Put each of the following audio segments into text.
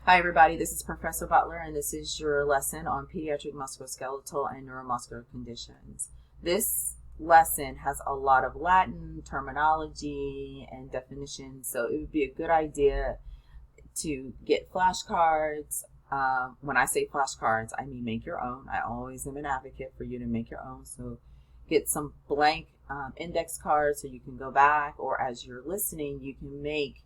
Hi everybody, this is Professor Butler and this is your lesson on pediatric musculoskeletal and neuromuscular conditions. This lesson has a lot of Latin terminology and definitions, so it would be a good idea to get flashcards. When I say flashcards, I mean make your own. I always am an advocate for you to make your own, so get some blank index cards so you can go back, or as you're listening you can make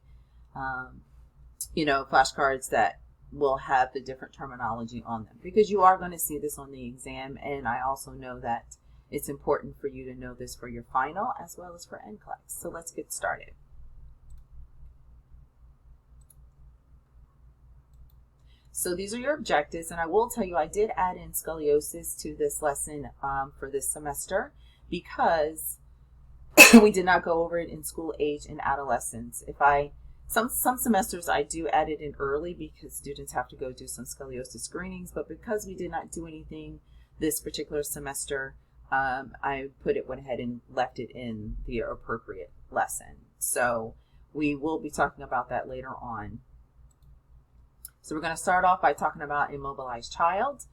flashcards that will have the different terminology on them, because you are going to see this on the exam, and I also know that it's important for you to know this for your final as well as for NCLEX. So let's get started. So these are your objectives, and I will tell you I did add in scoliosis to this lesson for this semester because we did not go over it in school age and adolescence. Some semesters I do add it in early because students have to go do some scoliosis screenings, but because we did not do anything this particular semester, I went ahead and left it in the appropriate lesson. So we will be talking about that later on. So we're going to start off by talking about immobilized child.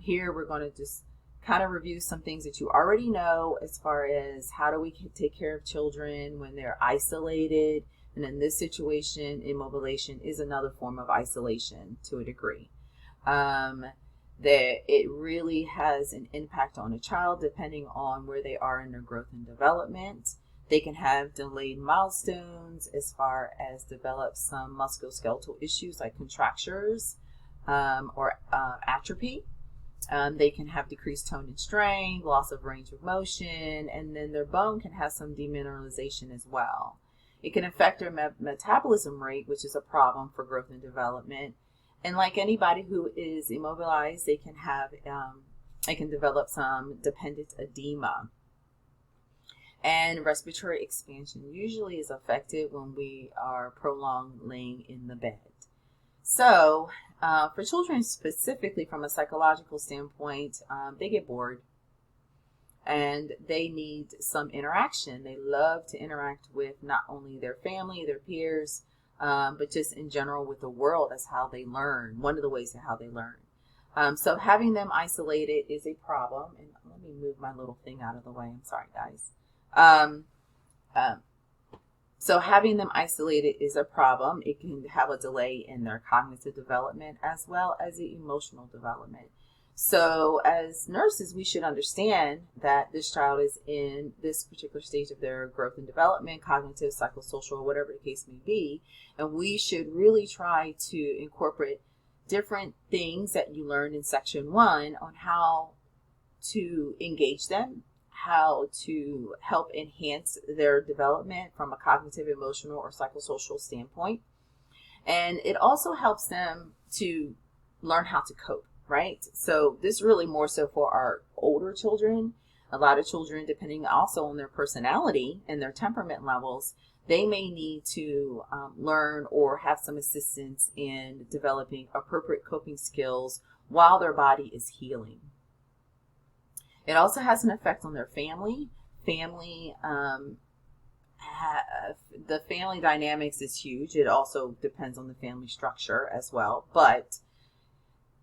Here we're going to just kind of review some things that you already know as far as how do we take care of children when they're isolated. And in this situation, immobilization is another form of isolation to a degree. That it really has an impact on a child depending on where they are in their growth and development. They can have delayed milestones as far as develop some musculoskeletal issues like contractures or atrophy. They can have decreased tone and strength, loss of range of motion, and then their bone can have some demineralization as well. It can affect their metabolism rate, which is a problem for growth and development. And like anybody who is immobilized, they can develop some dependent edema. And respiratory expansion usually is affected when we are prolonged laying in the bed. So for children specifically from a psychological standpoint, they get bored. And they need some interaction. They love to interact with not only their family, their peers, but just in general with the world. That's how they learn. One of the ways of how they learn. So having them isolated is a problem. And let me move my little thing out of the way. I'm sorry, guys. So having them isolated is a problem. It can have a delay in their cognitive development as well as the emotional development. So as nurses, we should understand that this child is in this particular stage of their growth and development, cognitive, psychosocial, whatever the case may be. And we should really try to incorporate different things that you learned in section 1 on how to engage them, how to help enhance their development from a cognitive, emotional, or psychosocial standpoint. And it also helps them to learn how to cope. Right? So this really more so for our older children. A lot of children, depending also on their personality and their temperament levels, they may need to learn or have some assistance in developing appropriate coping skills while their body is healing. It also has an effect on their family. The family dynamics is huge. It also depends on the family structure as well, but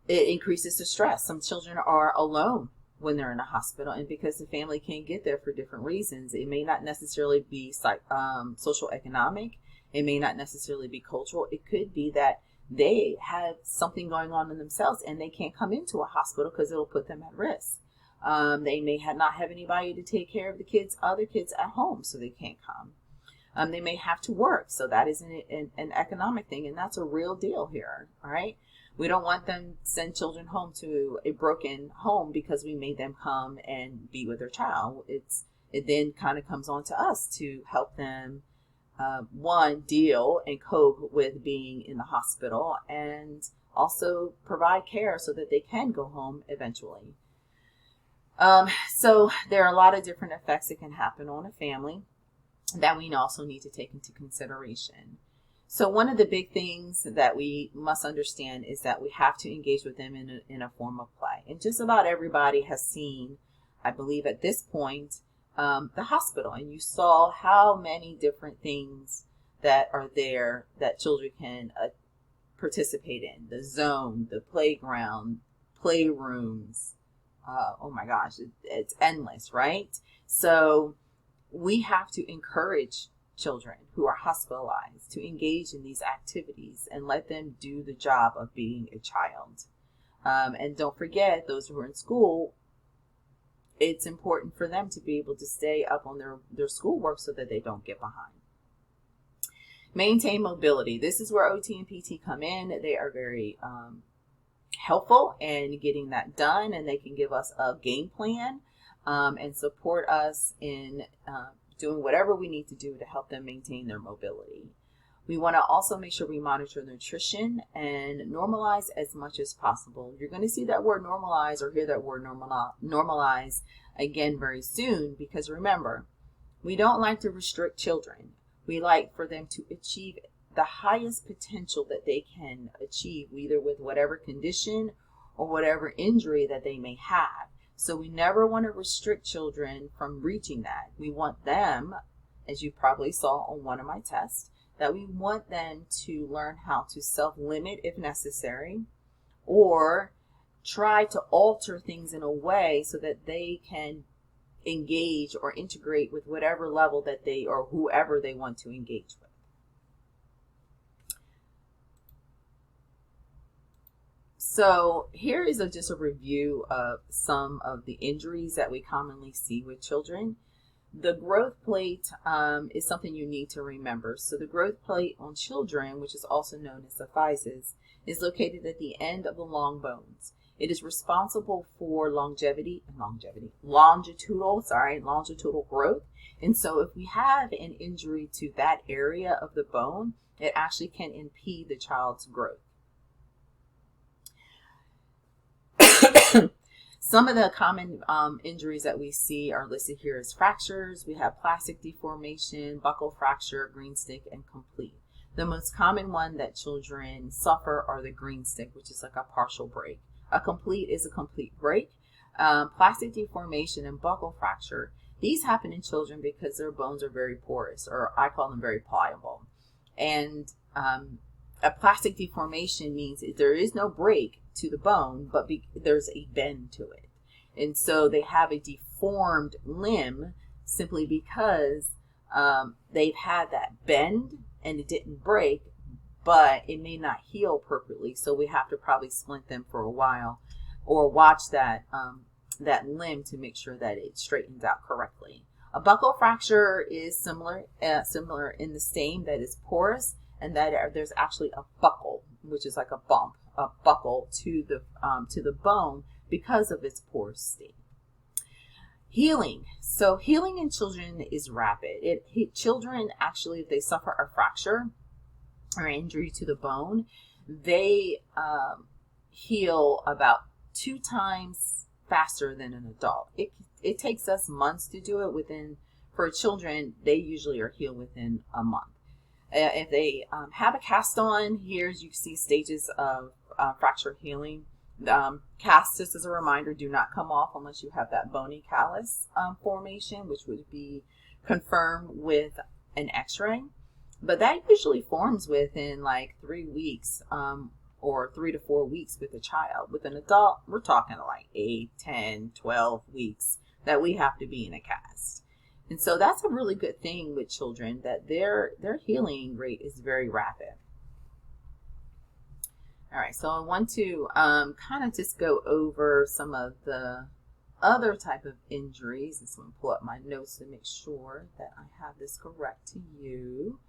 it increases the stress. Some children are alone when they're in a hospital, and because the family can't get there for different reasons, it may not necessarily be social economic, it may not necessarily be cultural. It could be that they have something going on in themselves and they can't come into a hospital because it'll put them at risk. They may not have anybody to take care of the other kids at home, so they can't come. They may have to work, so that is an economic thing, and that's a real deal here. All right. We don't want them to send children home to a broken home because we made them come and be with their child. It then kind of comes on to us to help them, deal and cope with being in the hospital, and also provide care so that they can go home eventually. So there are a lot of different effects that can happen on a family that we also need to take into consideration. So one of the big things that we must understand is that we have to engage with them in a form of play. And just about everybody has seen, I believe at this point, the hospital. And you saw how many different things that are there that children can participate in: the zone, the playground, playrooms. Oh my gosh, it's endless, right? So we have to encourage children who are hospitalized to engage in these activities and let them do the job of being a child. And don't forget, those who are in school, it's important for them to be able to stay up on their schoolwork so that they don't get behind. Maintain mobility. This is where OT and PT come in. They are very helpful in getting that done, and they can give us a game plan and support us in doing whatever we need to do to help them maintain their mobility. We want to also make sure we monitor nutrition and normalize as much as possible. You're going to see that word normalize or hear that word normalize again very soon, because remember, we don't like to restrict children. We like for them to achieve the highest potential that they can achieve, either with whatever condition or whatever injury that they may have. So we never want to restrict children from reaching that. We want them, as you probably saw on one of my tests, that we want them to learn how to self-limit if necessary, or try to alter things in a way so that they can engage or integrate with whatever level that they or whoever they want to engage with. So here is just a review of some of the injuries that we commonly see with children. The growth plate is something you need to remember. So the growth plate on children, which is also known as the physis, is located at the end of the long bones. It is responsible for longitudinal growth. And so if we have an injury to that area of the bone, it actually can impede the child's growth. Some of the common injuries that we see are listed here as fractures. We have plastic deformation, buccal fracture, green stick, and complete. The most common one that children suffer are the green stick, which is like a partial break. A complete is a complete break. Plastic deformation and buccal fracture, these happen in children because their bones are very porous, or I call them very pliable. And a plastic deformation means there is no break to the bone, but there's a bend to it. And so they have a deformed limb simply because they've had that bend and it didn't break, but it may not heal perfectly. So we have to probably splint them for a while or watch that limb to make sure that it straightens out correctly. A buccal fracture is similar in the same, that is porous, and that there's actually a buckle, which is like a bump, a buckle to the bone because of its porous state. Healing. So healing in children is rapid. Children actually, if they suffer a fracture or injury to the bone, they heal about 2 times faster than an adult. It takes us months to do it. For children, they usually are healed within a month. If they have a cast on, here you see stages of fracture healing. Casts, just as a reminder, do not come off unless you have that bony callus formation, which would be confirmed with an x-ray. But that usually forms within like 3 weeks or 3 to 4 weeks with a child. With an adult, we're talking like 8, 10, 12 weeks that we have to be in a cast. And so that's a really good thing with children, that their healing rate is very rapid. All right, so I want to kind of just go over some of the other type of injuries. Just want to pull up my notes to make sure that I have this correct to you.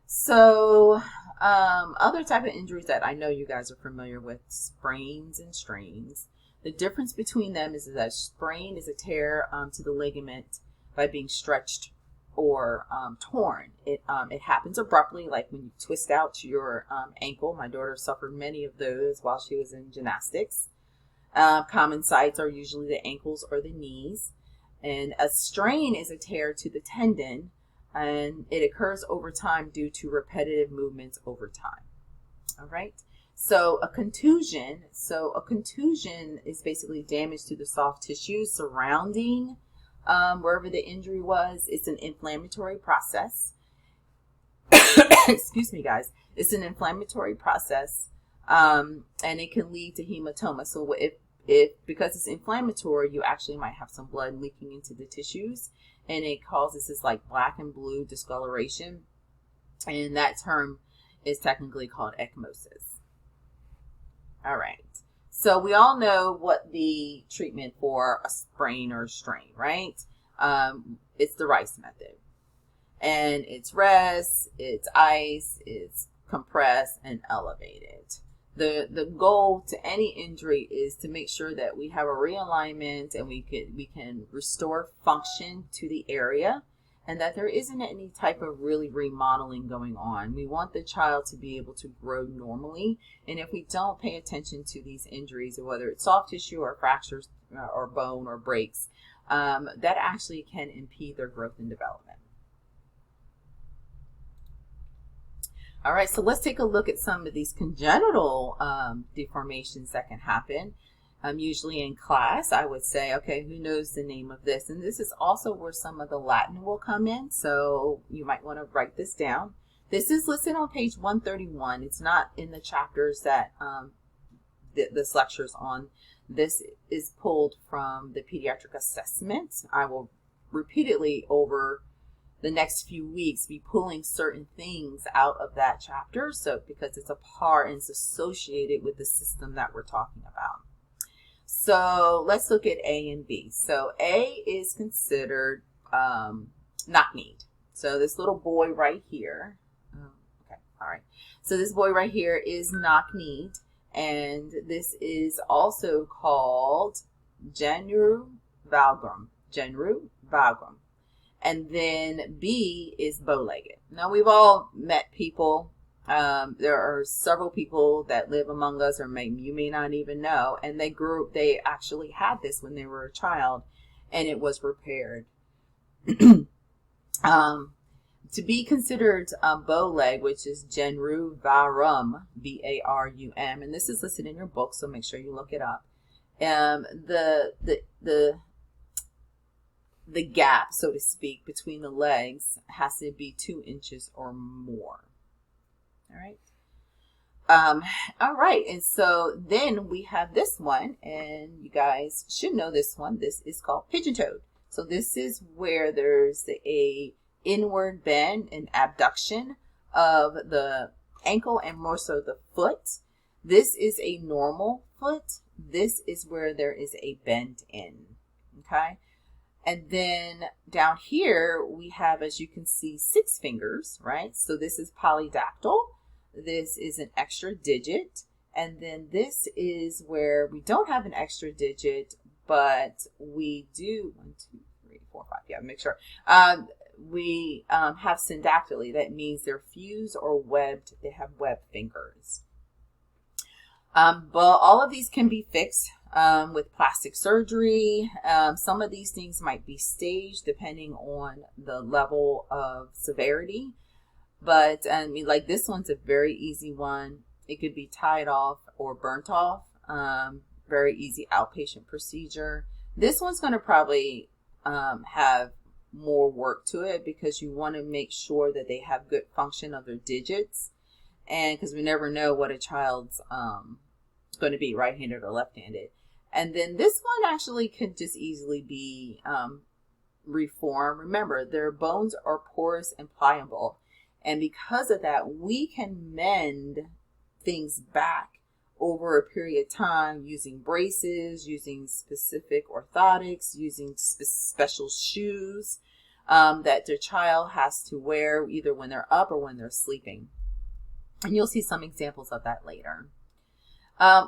So other type of injuries that I know you guys are familiar with: sprains and strains. The difference between them is that sprain is a tear to the ligament by being stretched or torn. It happens abruptly, like when you twist out your ankle. My daughter suffered many of those while she was in gymnastics. Common sites are usually the ankles or the knees. And a strain is a tear to the tendon, and it occurs over time due to repetitive movements over time. All right. So a contusion is basically damage to the soft tissues surrounding wherever the injury was. It's an inflammatory process. excuse me, guys, it's an inflammatory process, and it can lead to hematoma. So if because it's inflammatory, you actually might have some blood leaking into the tissues, and it causes this like black and blue discoloration, and that term is technically called ecchymosis. All right. So we all know what the treatment for a sprain or a strain, right? It's the Rice method. And it's rest, it's ice, it's compress, and elevated. The goal to any injury is to make sure that we have a realignment and we can restore function to the area, and that there isn't any type of really remodeling going on. We want the child to be able to grow normally, and if we don't pay attention to these injuries, whether it's soft tissue or fractures or bone or breaks, that actually can impede their growth and development. All right, so let's take a look at some of these congenital deformations that can happen. Usually in class, I would say, okay, who knows the name of this? And this is also where some of the Latin will come in, so you might want to write this down. This is listed on page 131. It's not in the chapters that this lecture's on. This is pulled from the pediatric assessment. I will repeatedly over the next few weeks be pulling certain things out of that chapter, so because it's a part and it's associated with the system that we're talking about. So let's look at A and B. So A is considered knock-kneed. So this little boy right here, okay, all right. So this boy right here is knock-kneed, and this is also called genu valgum. Genu valgum. And then B is bow-legged. Now we've all met people. There are several people that live among us, or you may not even know, and they actually had this when they were a child, and it was repaired. To be considered bow-leg, which is genu varum, V-A-R-U-M, and this is listed in your book, so make sure you look it up. The gap, so to speak, between the legs has to be 2 inches or more. All right. All right. And so then we have this one, and you guys should know this one. This is called pigeon-toed. So this is where there's a inward bend and abduction of the ankle and more so the foot. This is a normal foot. This is where there is a bend in. Okay. And then down here, we have, as you can see, 6 fingers, right? So this is polydactyl. This is an extra digit. And then this is where we don't have an extra digit, but we do, 1, 2, 3, 4, 5, yeah, make sure. We have syndactyly. That means they're fused or webbed. They have webbed fingers. But all of these can be fixed with plastic surgery. Some of these things might be staged depending on the level of severity. But I mean, like this one's a very easy one. It could be tied off or burnt off. Very easy outpatient procedure. This one's going to probably have more work to it because you want to make sure that they have good function of their digits. And because we never know what a child's going to be, right-handed or left-handed. And then this one actually could just easily be reformed. Remember, their bones are porous and pliable. And because of that, we can mend things back over a period of time using braces, using specific orthotics, using special shoes that the child has to wear either when they're up or when they're sleeping. And you'll see some examples of that later.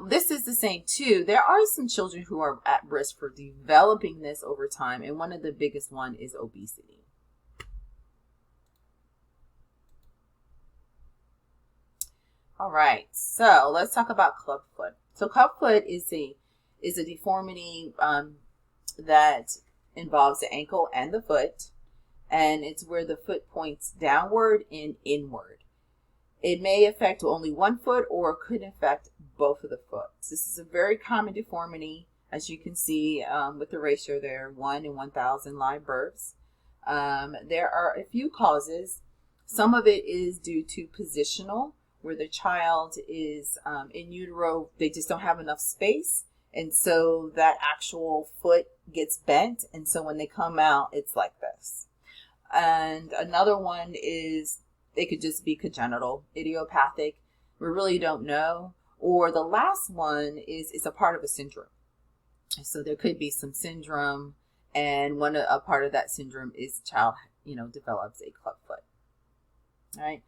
This is the same too. There are some children who are at risk for developing this over time, and one of the biggest one is obesity. All right, so let's talk about clubfoot. So clubfoot is a deformity that involves the ankle and the foot, and it's where the foot points downward and inward. It may affect only one foot or could affect both of the foot. This is a very common deformity, as you can see with the ratio there, 1 in 1,000 live births. There are a few causes. Some of it is due to positional, where the child is in utero, they just don't have enough space. And so that actual foot gets bent. And so when they come out, it's like this. And another one is they could just be congenital, idiopathic. We really don't know. Or the last one is it's a part of a syndrome. So there could be some syndrome, and a part of that syndrome is child, develops a club foot. All right.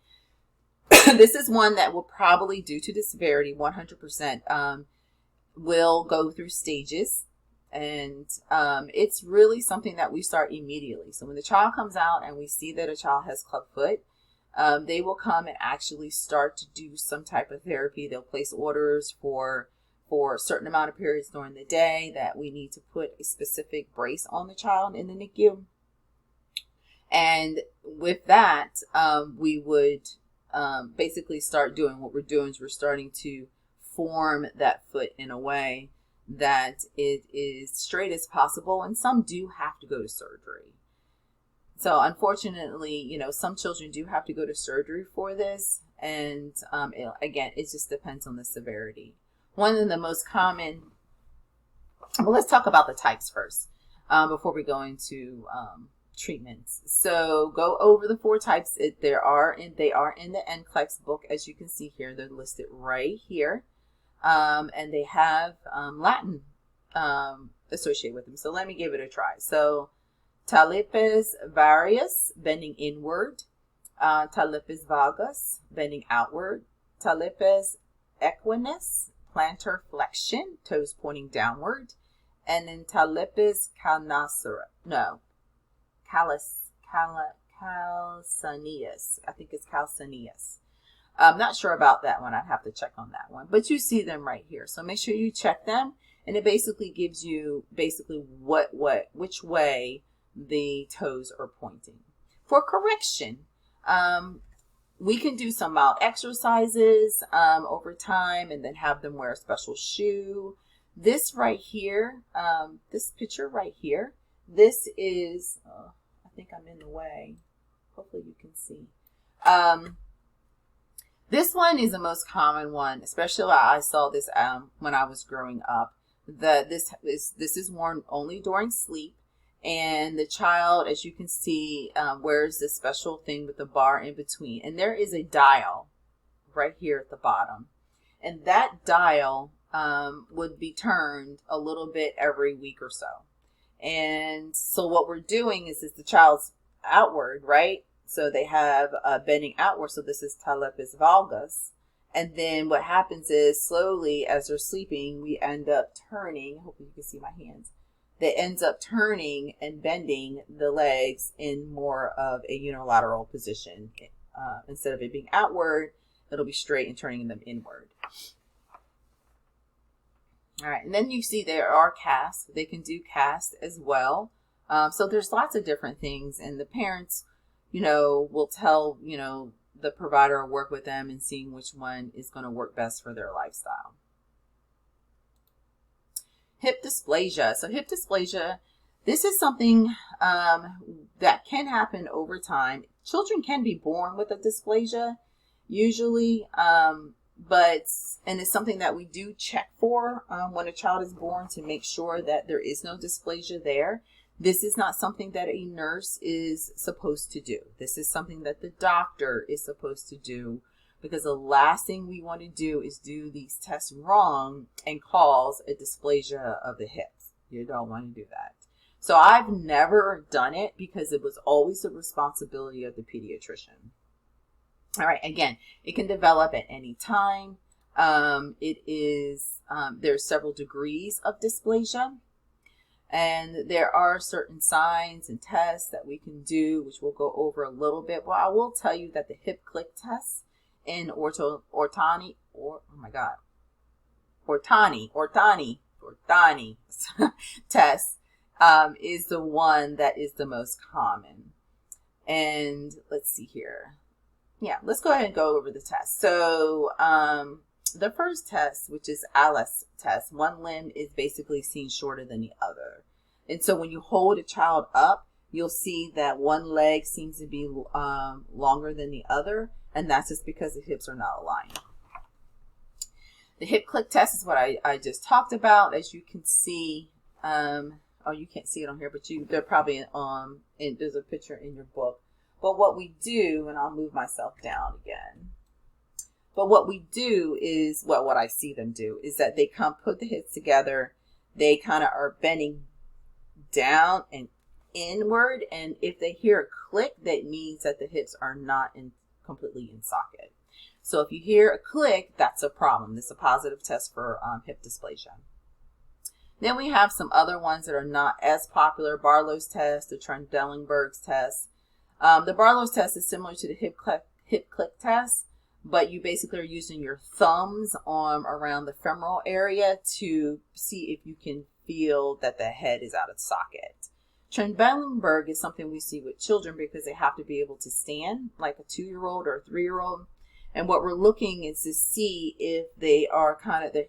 This is one that will probably, due to the severity, 100% will go through stages. And it's really something that we start immediately. So when the child comes out and we see that a child has club foot, they will come and actually start to do some type of therapy. They'll place orders for a certain amount of periods during the day that we need to put a specific brace on the child in the NICU. And with that, we would basically start doing what we're doing is we're starting to form that foot in a way that it is straight as possible. And some do have to go to surgery. So unfortunately, some children do have to go to surgery for this. And again, it just depends on the severity. One of the most common, well, let's talk about the types first before we go into treatments. So go over the 4 types. They are in the NCLEX book, as you can see here. They're listed right here. And they have Latin associated with them. So let me give it a try. So talipes varius, bending inward. Talipes valgus, bending outward. Talipes equinus, plantar flexion, toes pointing downward. And then talipes calcaneus. I think it's calcaneus. I'm not sure about that one. I'd have to check on that one. But you see them right here. So make sure you check them. And it basically gives you which way the toes are pointing. For correction, we can do some mild exercises over time and then have them wear a special shoe. This right here, this picture right here, this is, I think I'm in the way. Hopefully you can see. This one is the most common one, especially I saw this when I was growing up. This is worn only during sleep, and the child, as you can see, wears this special thing with the bar in between. And there is a dial right here at the bottom, and that dial would be turned a little bit every week or so. And so what we're doing is the child's outward, right? So they have bending outward. So this is talipes valgus. And then what happens is slowly as they're sleeping, we end up turning. Hopefully you can see my hands. That ends up turning and bending the legs in more of a unilateral position. Instead of it being outward, it'll be straight and turning them inward. All right. And then you see there are casts. They can do casts as well. So there's lots of different things. And the parents, will tell, the provider or work with them and seeing which one is going to work best for their lifestyle. Hip dysplasia. So hip dysplasia, this is something that can happen over time. Children can be born with a dysplasia usually, and it's something that we do check for when a child is born to make sure that there is no dysplasia there. This is not something that a nurse is supposed to do. This is something that the doctor is supposed to do, because the last thing we want to do is do these tests wrong and cause a dysplasia of the hips. You don't want to do that. So I've never done it because it was always the responsibility of the pediatrician. All right. Again, it can develop at any time. There's several degrees of dysplasia. And there are certain signs and tests that we can do, which we'll go over a little bit. Well, I will tell you that the hip click test in Ortani test is the one that is the most common. And let's see here. Yeah, let's go ahead and go over the test. So the first test, which is Alice test, one limb is basically seen shorter than the other. And so when you hold a child up, you'll see that one leg seems to be longer than the other, and that's just because the hips are not aligned. The hip click test is what I just talked about. As you can see, oh, you can't see it on here, but they're probably there's a picture in your book. But what we do, and I'll move myself down again. But what we do is, what I see them do is that they put the hips together. They kind of are bending down and inward, and if they hear a click, that means that the hips are not completely in socket. So if you hear a click, that's a problem. This is a positive test for hip dysplasia. Then we have some other ones that are not as popular. Barlow's test, the Trendelenburg's test. The Barlow's test is similar to the hip click test, but you basically are using your thumbs around the femoral area to see if you can feel that the head is out of socket. Trendelenburg is something we see with children because they have to be able to stand like a 2-year-old or a 3-year-old. And what we're looking is to see if they are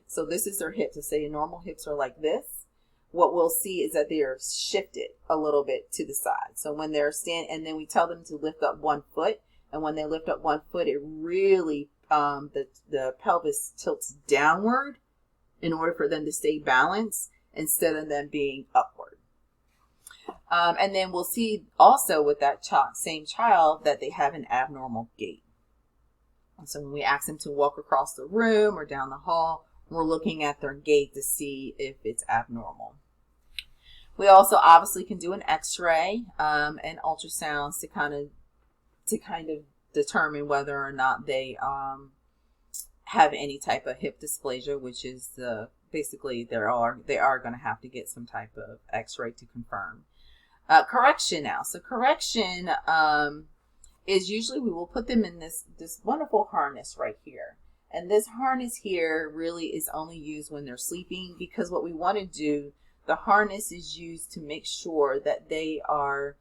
so this is their hips. Let's say normal hips are like this. What we'll see is that they are shifted a little bit to the side. So when they're standing, and then we tell them to lift up one foot. And when they lift up one foot, it really, the pelvis tilts downward in order for them to stay balanced instead of them being upward. And then we'll see also with that same child that they have an abnormal gait. So when we ask them to walk across the room or down the hall, we're looking at their gait to see if it's abnormal. We also obviously can do an X-ray and ultrasounds to kind of determine whether or not they have any type of hip dysplasia, which is basically they are going to have to get some type of X-ray to confirm. Correction now. So correction is usually we will put them in this wonderful harness right here. And this harness here really is only used when they're sleeping, because what we want to do, the harness is used to make sure that they want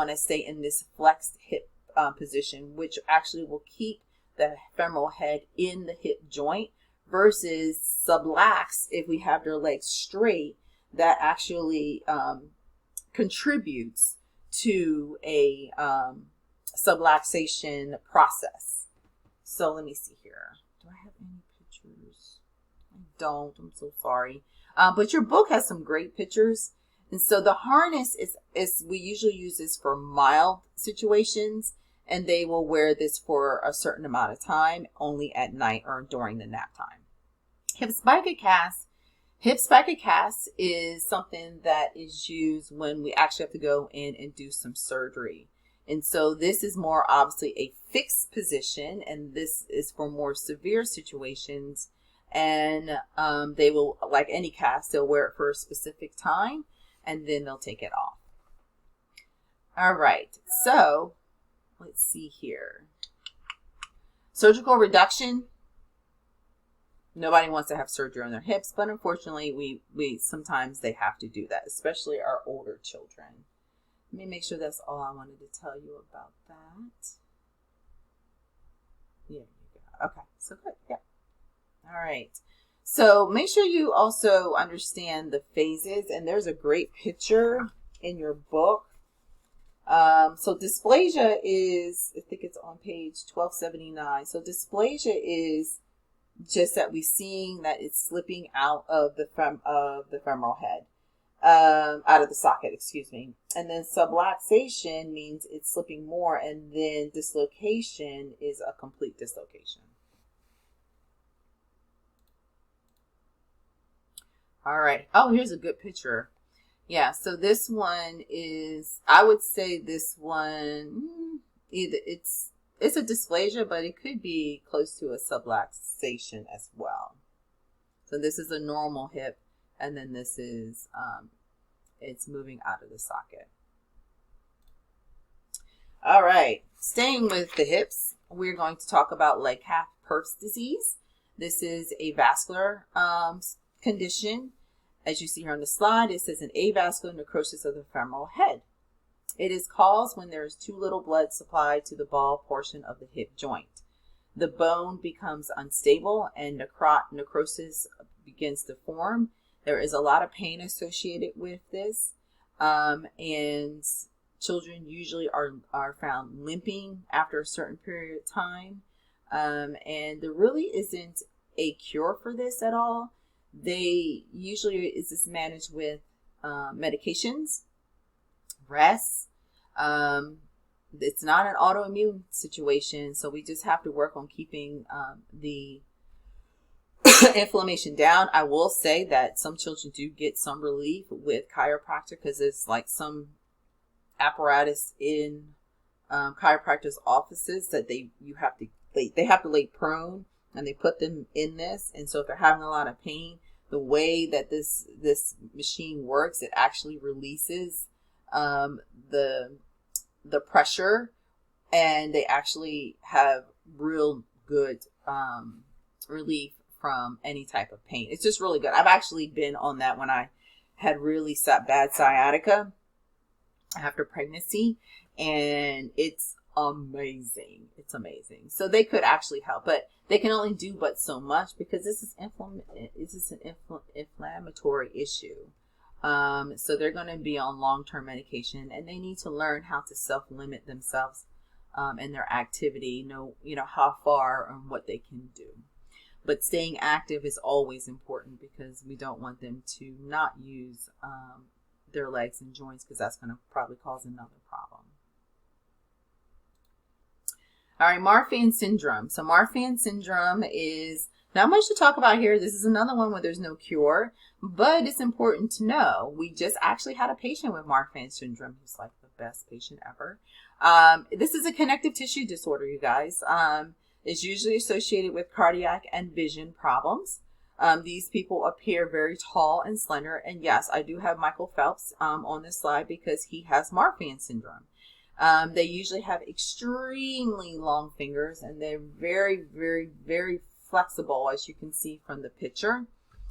to stay in this flexed hip position, which actually will keep the femoral head in the hip joint, versus sublux, if we have their legs straight, that actually contributes to a subluxation process. So let me see here. Do I have any pictures? I don't. I'm so sorry. But your book has some great pictures. And so the harness is we usually use this for mild situations, and they will wear this for a certain amount of time, only at night or during the nap time. Hip spica cast is something that is used when we actually have to go in and do some surgery. And so this is more obviously a fixed position, and this is for more severe situations. And they will, like any cast, they'll wear it for a specific time, and then they'll take it off. All right, so let's see here. Surgical reduction. Nobody wants to have surgery on their hips, but unfortunately, we sometimes they have to do that, especially our older children. Let me make sure that's all I wanted to tell you about that. Yeah, okay, so good, yeah. All right, so make sure you also understand the phases, and there's a great picture in your book. So dysplasia is, I think it's on page 1279. So dysplasia is just that we're seeing that it's slipping out of the femoral head, out of the socket, excuse me. And then subluxation means it's slipping more, and then dislocation is a complete dislocation. All right. Oh, here's a good picture. Yeah, so this one is, I would say this one, either it's a dysplasia, but it could be close to a subluxation as well. So this is a normal hip, and then this is, it's moving out of the socket. All right, staying with the hips, we're going to talk about leg calf Pert's disease. This is a vascular condition. As you see here on the slide, it says an avascular necrosis of the femoral head. It is caused when there is too little blood supplied to the ball portion of the hip joint. The bone becomes unstable and necrosis begins to form. There is a lot of pain associated with this. And children usually are found limping after a certain period of time. And there really isn't a cure for this at all. They usually is this managed with medications, rest. It's not an autoimmune situation, so we just have to work on keeping the inflammation down. I will say that some children do get some relief with chiropractor because it's like some apparatus in chiropractors' offices that they have to lay prone, and they put them in this. And so if they're having a lot of pain, the way that this machine works, it actually releases the pressure, and they actually have real good relief from any type of pain. It's just really good. I've actually been on that when I had really bad sciatica after pregnancy, and it's amazing. It's amazing. So they could actually help, but they can only do but so much because this is an inflammatory issue. So they're going to be on long-term medication, and they need to learn how to self-limit themselves in their activity, know how far and what they can do. But staying active is always important because we don't want them to not use their legs and joints, because that's going to probably cause another problem. All right, Marfan syndrome. So Marfan syndrome is not much to talk about here. This is another one where there's no cure, but it's important to know. We just actually had a patient with Marfan syndrome. He's like the best patient ever. This is a connective tissue disorder, you guys. It's usually associated with cardiac and vision problems. These people appear very tall and slender. And yes, I do have Michael Phelps on this slide because he has Marfan syndrome. They usually have extremely long fingers, and they're very, very, very flexible, as you can see from the picture.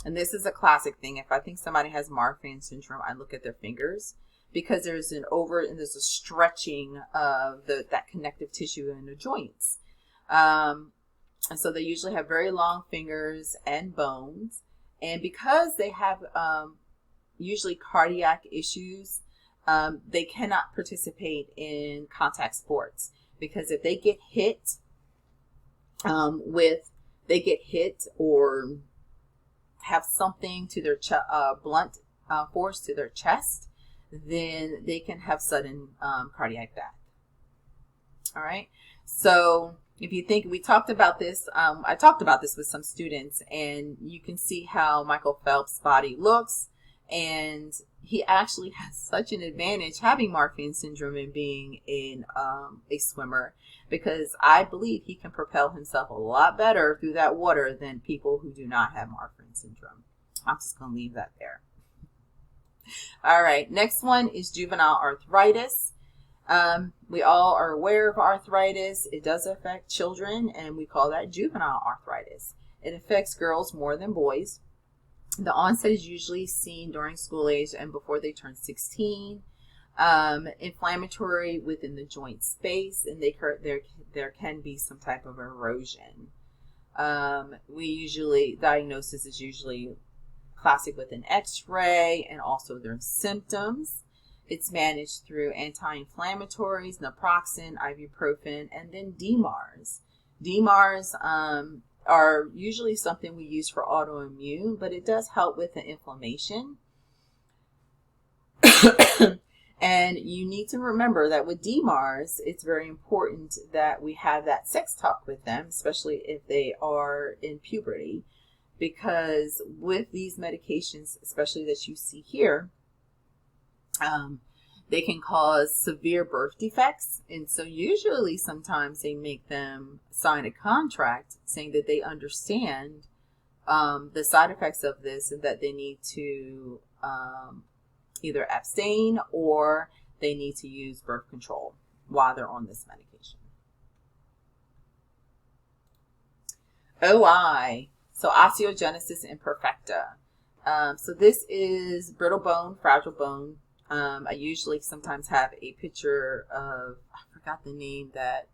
And this is a classic thing. If I think somebody has Marfan syndrome, I look at their fingers, because there's a stretching of that connective tissue in the joints. And so they usually have very long fingers and bones. And because they have usually cardiac issues, they cannot participate in contact sports, because if they get hit or have something to their blunt force to their chest, then they can have sudden cardiac death. All right. So if you think, we talked about this, I talked about this with some students, and you can see how Michael Phelps' body looks, and he actually has such an advantage having Marfan syndrome and being a swimmer, because I believe he can propel himself a lot better through that water than people who do not have Marfan syndrome. I'm just going to leave that there. All right, next one is juvenile arthritis. We all are aware of arthritis. It does affect children, and we call that juvenile arthritis. It affects girls more than boys. The onset is usually seen during school age and before they turn 16. Inflammatory within the joint space, and there can be some type of erosion. Diagnosis is usually classic with an X-ray and also their symptoms. It's managed through anti-inflammatories, naproxen, ibuprofen, and then DMARS. DMARS are usually something we use for autoimmune, but it does help with the inflammation. And you need to remember that with DMARS, it's very important that we have that sex talk with them, especially if they are in puberty, because with these medications, especially that you see here, they can cause severe birth defects. And so usually sometimes they make them sign a contract saying that they understand the side effects of this, and that they need to either abstain or they need to use birth control while they're on this medication. OI, so osteogenesis imperfecta. So this is brittle bone, fragile bone. I usually sometimes have a picture of, I forgot the name that,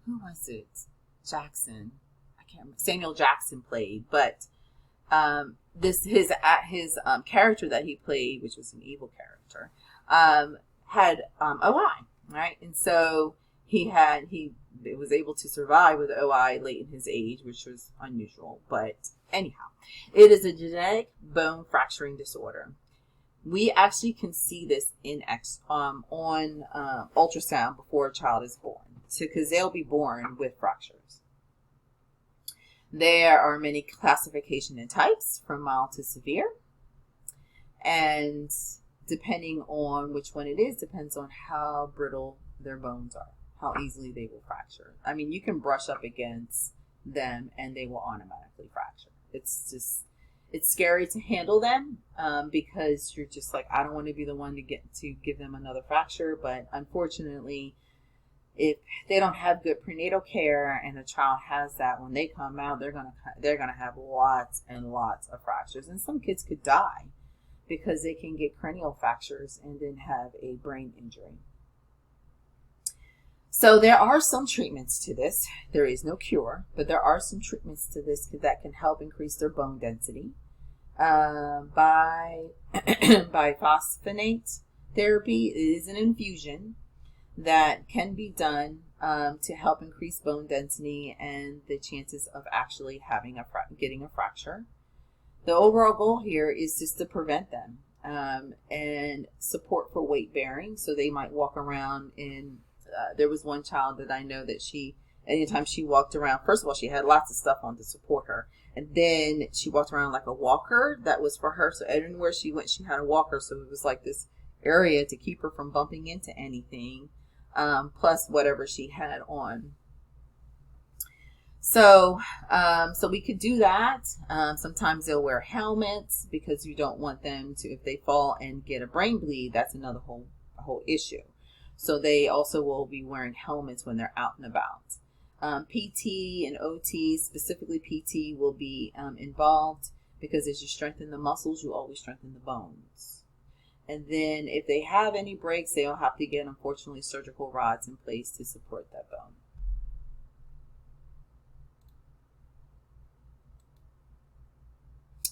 who was it? Jackson. I can't remember. Samuel Jackson played, but This his character that he played, which was an evil character, had OI, right? And so he was able to survive with OI late in his age, which was unusual. But anyhow, it is a genetic bone fracturing disorder. We actually can see this on ultrasound before a child is born, because they'll be born with fractures. There are many classification and types from mild to severe, and depending on which one it is, depends on how brittle their bones are, how easily they will fracture. I mean, you can brush up against them and they will automatically fracture. It's scary to handle them because you're just like, I don't want to be the one to give them another fracture. But unfortunately, if they don't have good prenatal care and a child has that, when they come out, they're gonna have lots and lots of fractures, and some kids could die because they can get cranial fractures and then have a brain injury. So there are some treatments to this. There is no cure, but there are some treatments to this that can help increase their bone density. Biphosphonate therapy is an infusion that can be done to help increase bone density and the chances of actually getting a fracture. The overall goal here is just to prevent them and support for weight bearing. So they might walk around in. There was one child that I know that anytime she walked around, first of all, she had lots of stuff on to support her. And then she walked around like a walker that was for her. So everywhere she went, she had a walker. So it was like this area to keep her from bumping into anything, plus whatever she had on. So we could do that. Sometimes they'll wear helmets because you don't want them to, if they fall and get a brain bleed, that's another whole issue. So they also will be wearing helmets when they're out and about. PT and OT, specifically PT, will be involved because as you strengthen the muscles, you always strengthen the bones. And then if they have any breaks, they'll have to get, unfortunately, surgical rods in place to support that bone.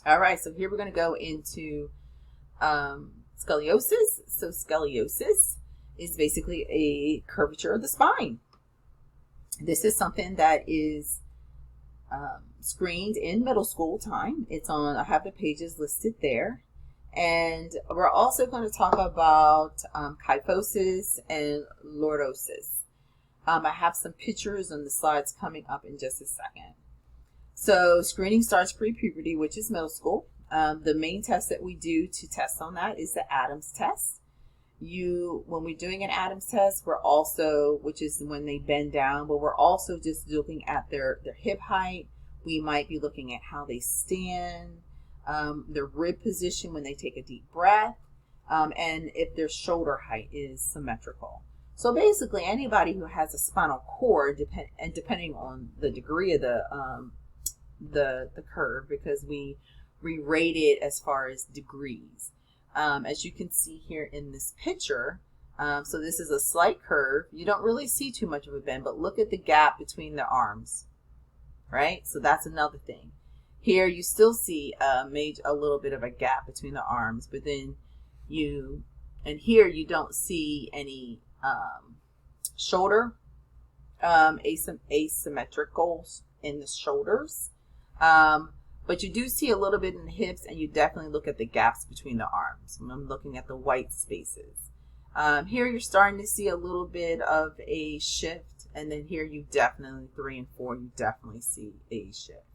All right, so here we're going to go into scoliosis. So scoliosis is basically a curvature of the spine. This is something that is screened in middle school time. I have the pages listed there. And we're also going to talk about kyphosis and lordosis. I have some pictures on the slides coming up in just a second. So screening starts pre-puberty, which is middle school. The main test that we do to test on that is the Adams test. When we're doing an Adams test, we're also, which is when they bend down, but we're also just looking at their hip height. We might be looking at how they stand, their rib position when they take a deep breath, and if their shoulder height is symmetrical. So basically, anybody who has a spinal cord, depending on the degree of the curve, because we rate it as far as degrees. As you can see here in this picture, so this is a slight curve. You don't really see too much of a bend, but look at the gap between the arms, right? So that's another thing. Here you still see a little bit of a gap between the arms, but then here you don't see any shoulder asymmetricals in the shoulders. But you do see a little bit in the hips, and you definitely look at the gaps between the arms. I'm looking at the white spaces. Here you're starting to see a little bit of a shift, and then here you definitely, 3 and 4, you definitely see a shift.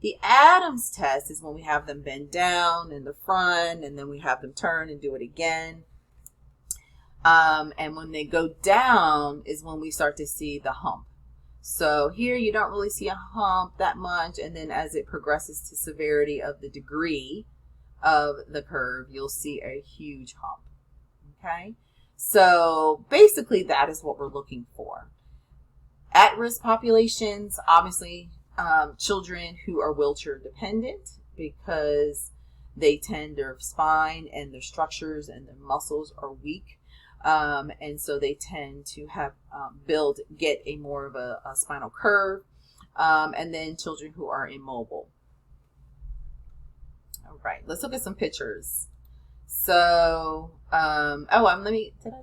The Adams test is when we have them bend down in the front, and then we have them turn and do it again. And when they go down is when we start to see the hump. So here you don't really see a hump that much, and then as it progresses to severity of the degree of the curve, you'll see a huge hump. Okay, so basically that is what we're looking for. At-risk populations, obviously children who are wheelchair dependent, because their spine and their structures and their muscles are weak. And so they tend to have get a more of a spinal curve, and then children who are immobile. All right, let's look at some pictures. So, did I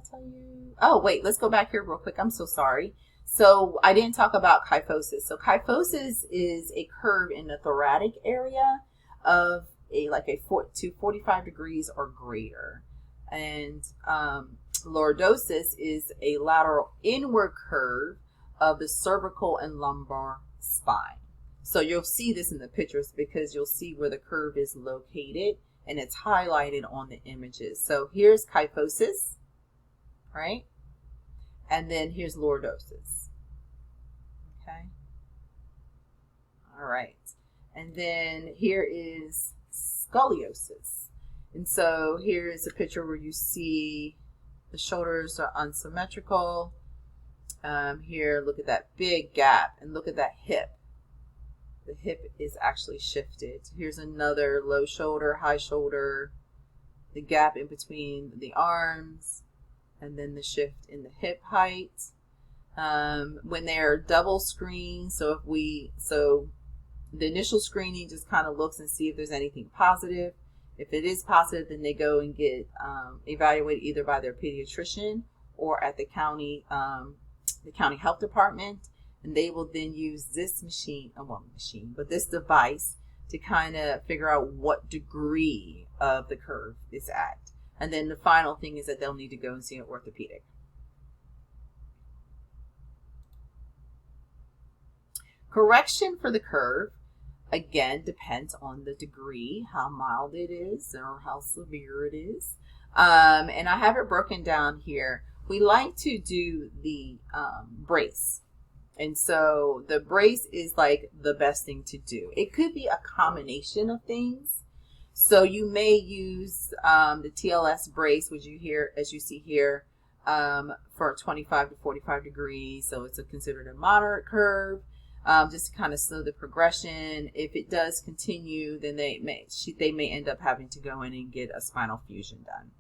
tell you? Oh, wait, let's go back here real quick. I'm so sorry. So I didn't talk about kyphosis. So kyphosis is a curve in the thoracic area of a 45 degrees or greater. And lordosis is a lateral inward curve of the cervical and lumbar spine. So you'll see this in the pictures because you'll see where the curve is located and it's highlighted on the images. So here's kyphosis, right? And then here's lordosis. Okay. All right. And then here is scoliosis. And so here's a picture where you see the shoulders are unsymmetrical. Here, look at that big gap and look at that hip. The hip is actually shifted. Here's another low shoulder, high shoulder, the gap in between the arms, and then the shift in the hip height. When they're double screened, so the initial screening just kind of looks and see if there's anything positive. If it is positive, then they go and get evaluated either by their pediatrician or at the county health department. And they will then use this this device to kind of figure out what degree of the curve is at. And then the final thing is that they'll need to go and see an orthopedic. Correction for the curve, again, depends on the degree, how mild it is or how severe it is. And I have it broken down here. We like to do the brace. And so the brace is like the best thing to do. It could be a combination of things. So you may use the TLS brace, which as you see here, for 25 to 45 degrees. So it's considered a moderate curve, just to kind of slow the progression. If it does continue, then they may end up having to go in and get a spinal fusion done.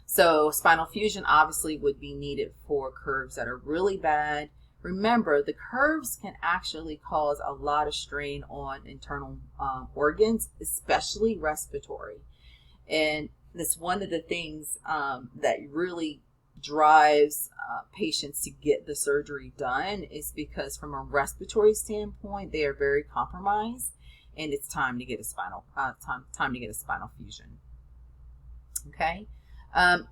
So spinal fusion obviously would be needed for curves that are really bad. Remember, the curves can actually cause a lot of strain on internal organs, especially respiratory. And that's one of the things that really drives patients to get the surgery done, is because from a respiratory standpoint, they are very compromised, and it's time to get a spinal fusion. Okay.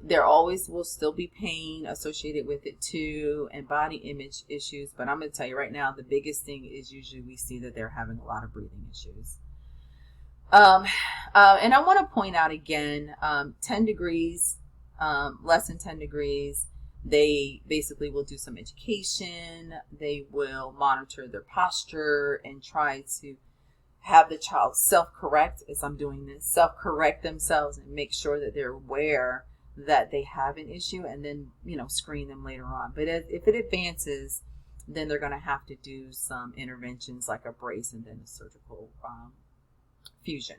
There always will still be pain associated with it too, and body image issues. But I'm going to tell you right now, the biggest thing is usually we see that they're having a lot of breathing issues. And I want to point out again, 10 degrees, less than 10 degrees, they basically will do some education. They will monitor their posture and try to have the child self-correct, as I'm doing this, self-correct themselves and make sure that they're aware that they have an issue, and then, screen them later on. But if it advances, then they're going to have to do some interventions like a brace and then a surgical fusion.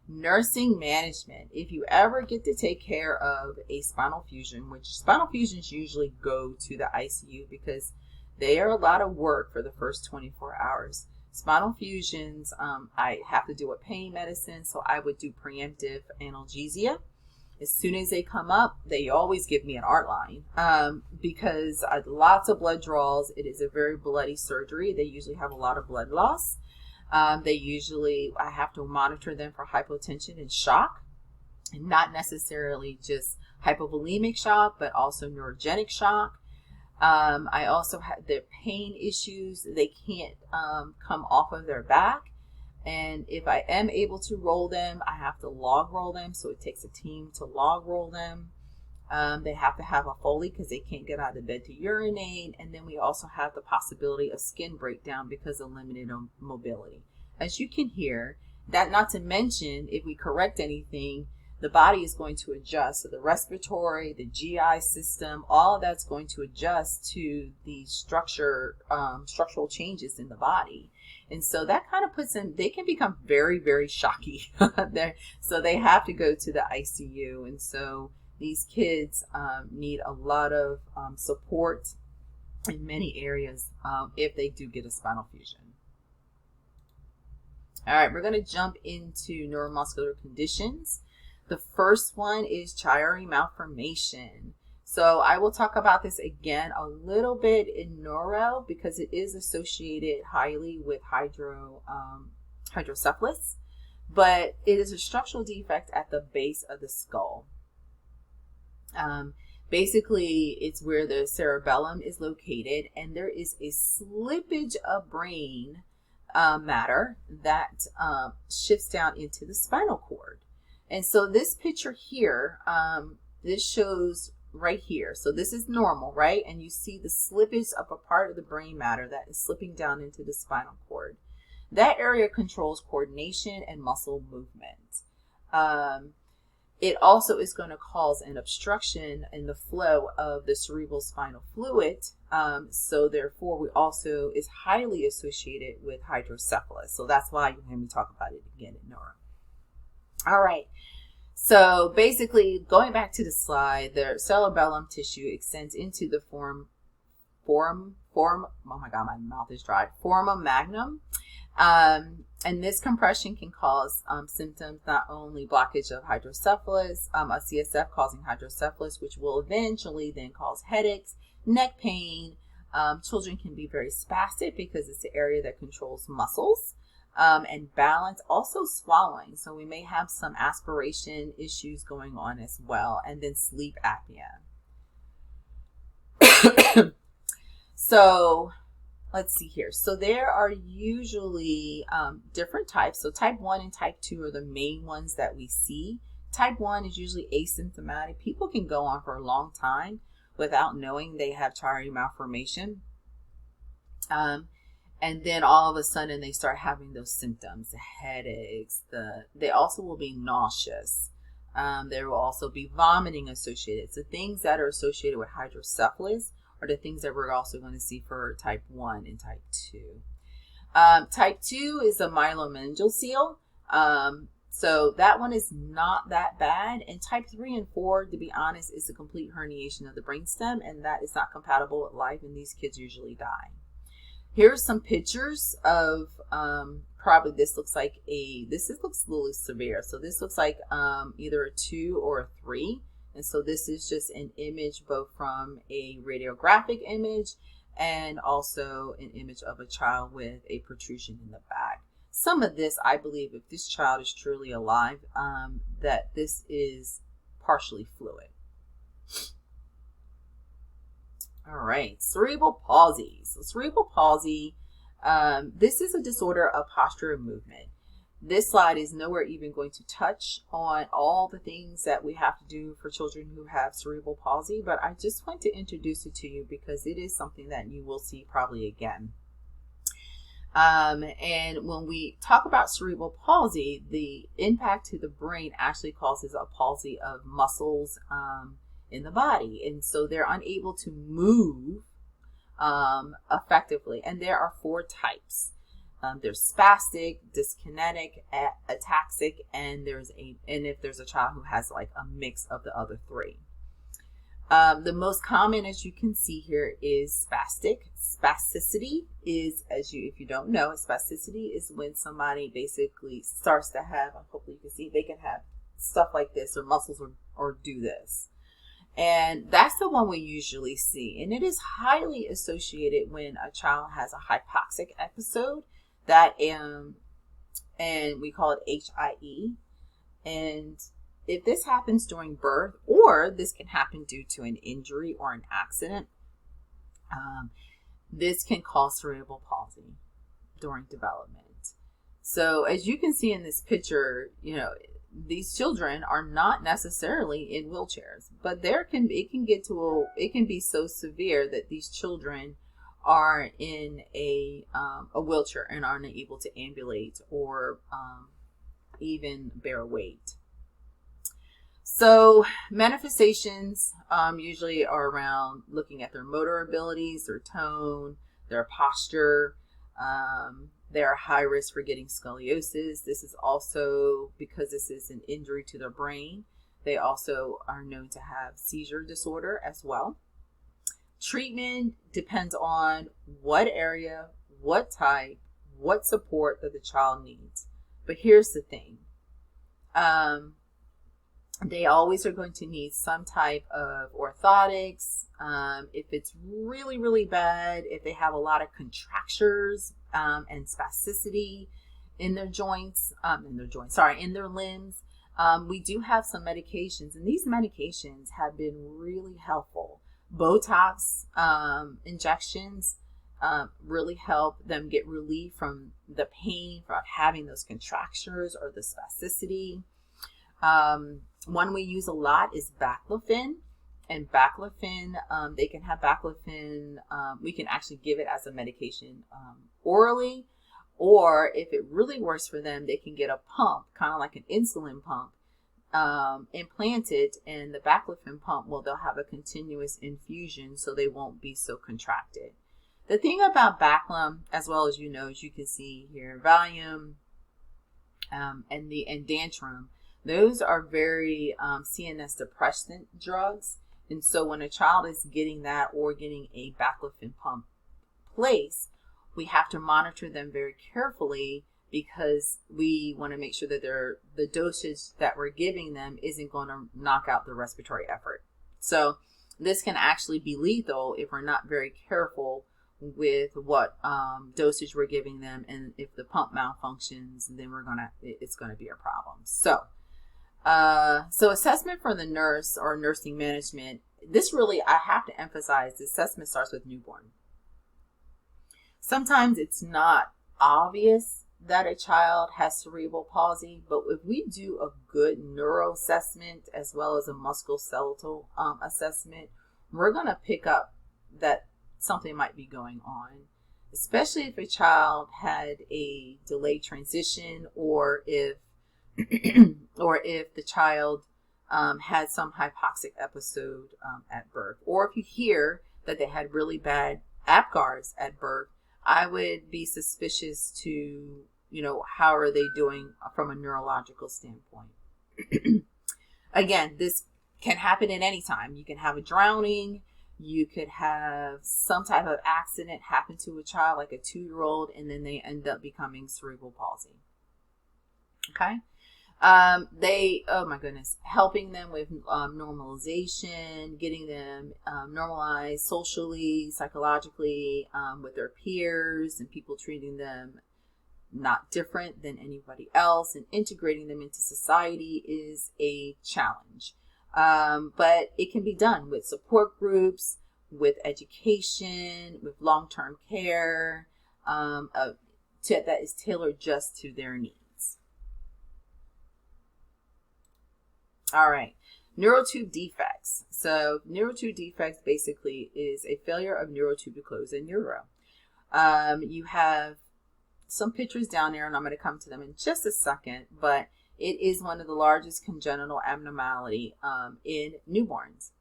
Nursing management. If you ever get to take care of a spinal fusion, which spinal fusions usually go to the ICU because they are a lot of work for the first 24 hours. Spinal fusions, I have to do a pain medicine, so I would do preemptive analgesia. As soon as they come up, they always give me an art line because lots of blood draws. It is a very bloody surgery. They usually have a lot of blood loss. I have to monitor them for hypotension and shock, and not necessarily just hypovolemic shock, but also neurogenic shock. I also have their pain issues. They can't come off of their back. And if I am able to roll them, I have to log roll them. So it takes a team to log roll them. They have to have a Foley because they can't get out of bed to urinate. And then we also have the possibility of skin breakdown because of limited mobility. As you can hear, that not to mention, if we correct anything, the body is going to adjust. So the respiratory, the GI system, all of that's going to adjust to the structural changes in the body. And so that kind of puts them, they can become very, very shocky. So they have to go to the ICU. And so these kids need a lot of support in many areas if they do get a spinal fusion. All right, we're going to jump into neuromuscular conditions. The first one is chiari malformation. So I will talk about this again a little bit in neuro because it is associated highly with hydrocephalus, but it is a structural defect at the base of the skull. Basically, it's where the cerebellum is located, and there is a slippage of brain matter that shifts down into the spinal cord. And so this picture here, this shows right here. So this is normal, right? And you see the slippage of a part of the brain matter that is slipping down into the spinal cord. That area controls coordination and muscle movement. It also is going to cause an obstruction in the flow of the cerebral spinal fluid. So therefore, we also is highly associated with hydrocephalus. So that's why you hear me talk about it again in neuro. All right. So basically, going back to the slide, the cerebellum tissue extends into the oh my God, my mouth is dry. Foramen magnum. And this compression can cause symptoms, not only blockage of hydrocephalus, a CSF causing hydrocephalus, which will eventually then cause headaches, neck pain. Children can be very spastic because it's the area that controls muscles, and balance, also swallowing. So we may have some aspiration issues going on as well, and then sleep apnea. So let's see here. So there are usually different types. So type 1 and type 2 are the main ones that we see. Type 1 is usually asymptomatic. People can go on for a long time without knowing they have chiari malformation. And then all of a sudden they start having those symptoms, the headaches, they also will be nauseous. There will also be vomiting associated. So things that are associated with hydrocephalus are the things that we're also going to see for type 1 and type 2. Type 2 is a myelomeningeal seal. So that one is not that bad. And type 3 and 4, to be honest, is a complete herniation of the brainstem, and that is not compatible with life, and these kids usually die. Here's some pictures of probably this looks a little severe. So this looks like either a 2 or a 3. And so this is just an image both from a radiographic image and also an image of a child with a protrusion in the back. Some of this, I believe, if this child is truly alive, that this is partially fluid. All right, cerebral palsy. So cerebral palsy, this is a disorder of posture and movement. This slide is nowhere even going to touch on all the things that we have to do for children who have cerebral palsy, but I just want to introduce it to you because it is something that you will see probably again. And when we talk about cerebral palsy, the impact to the brain actually causes a palsy of muscles in the body. And so they're unable to move effectively. And there are 4 types. There's spastic, dyskinetic, ataxic, and if there's a child who has like a mix of the other 3. The most common, as you can see here, is spastic. Spasticity is, if you don't know, spasticity is when somebody basically starts to have, hopefully you can see, they can have stuff like this or muscles or do this. And that's the one we usually see. And it is highly associated when a child has a hypoxic episode. And we call it HIE. And if this happens during birth, or this can happen due to an injury or an accident, this can cause cerebral palsy during development. So as you can see in this picture, these children are not necessarily in wheelchairs, but it can be so severe that these children are in a wheelchair and aren't able to ambulate or even bear weight. So manifestations usually are around looking at their motor abilities, their tone, their posture. They're high risk for getting scoliosis. This is also because this is an injury to their brain. They also are known to have seizure disorder as well. Treatment depends on what area, what type, what support that the child needs. But here's the thing. They always are going to need some type of orthotics. If it's really, really bad, if they have a lot of contractures and spasticity in their joints, in their limbs, we do have some medications, and these medications have been really helpful. Botox injections really help them get relief from the pain from having those contractures or the spasticity. One we use a lot is baclofen, and baclofen, they can have baclofen, we can actually give it as a medication orally, or if it really works for them, they can get a pump, kind of like an insulin pump, implanted, and the baclofen pump, well, they'll have a continuous infusion so they won't be so contracted. The thing about Baclum, as well as you can see here, Valium and Dantrum, those are very CNS depressant drugs. And so when a child is getting that or getting a baclofen pump placed, we have to monitor them very carefully because we want to make sure that the dosage that we're giving them isn't going to knock out the respiratory effort. So this can actually be lethal if we're not very careful with what dosage we're giving them, and if the pump malfunctions, then it's gonna be a problem. So assessment for the nurse or nursing management, this really, I have to emphasize, the assessment starts with newborn. Sometimes it's not obvious that a child has cerebral palsy, but if we do a good neuro assessment as well as a musculoskeletal assessment, we're going to pick up that something might be going on, especially if a child had a delayed transition, or if the child had some hypoxic episode at birth, or if you hear that they had really bad APGARs at birth, I would be suspicious to, how are they doing from a neurological standpoint. Again, this can happen at any time. You can have a drowning. You could have some type of accident happen to a child, like a 2-year-old, and then they end up becoming cerebral palsy. Okay. Helping them with normalization, getting them normalized socially, psychologically, with their peers and people treating them not different than anybody else, and integrating them into society is a challenge. But it can be done with support groups, with education, with long-term care, that is tailored just to their needs. All right, neurotube defects. So neurotube defects basically is a failure of neurotube to close in neuro. You have some pictures down there, and I'm going to come to them in just a second, but it is one of the largest congenital abnormality in newborns.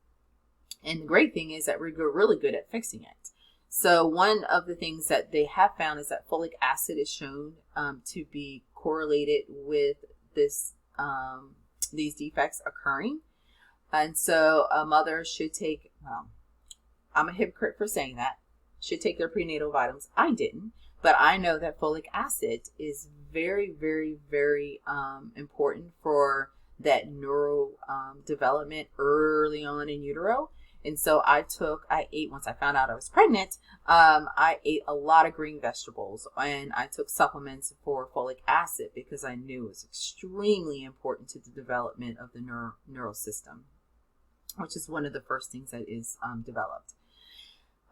And the great thing is that we're really good at fixing it. So one of the things that they have found is that folic acid is shown to be correlated with these defects occurring. And so a mother should take, I'm a hypocrite for saying that, should take their prenatal vitamins. I didn't, but I know that folic acid is very, very, very important for that neuro development early on in utero. And so I ate, once I found out I was pregnant, I ate a lot of green vegetables, and I took supplements for folic acid because I knew it was extremely important to the development of the neural system, which is one of the first things that is developed.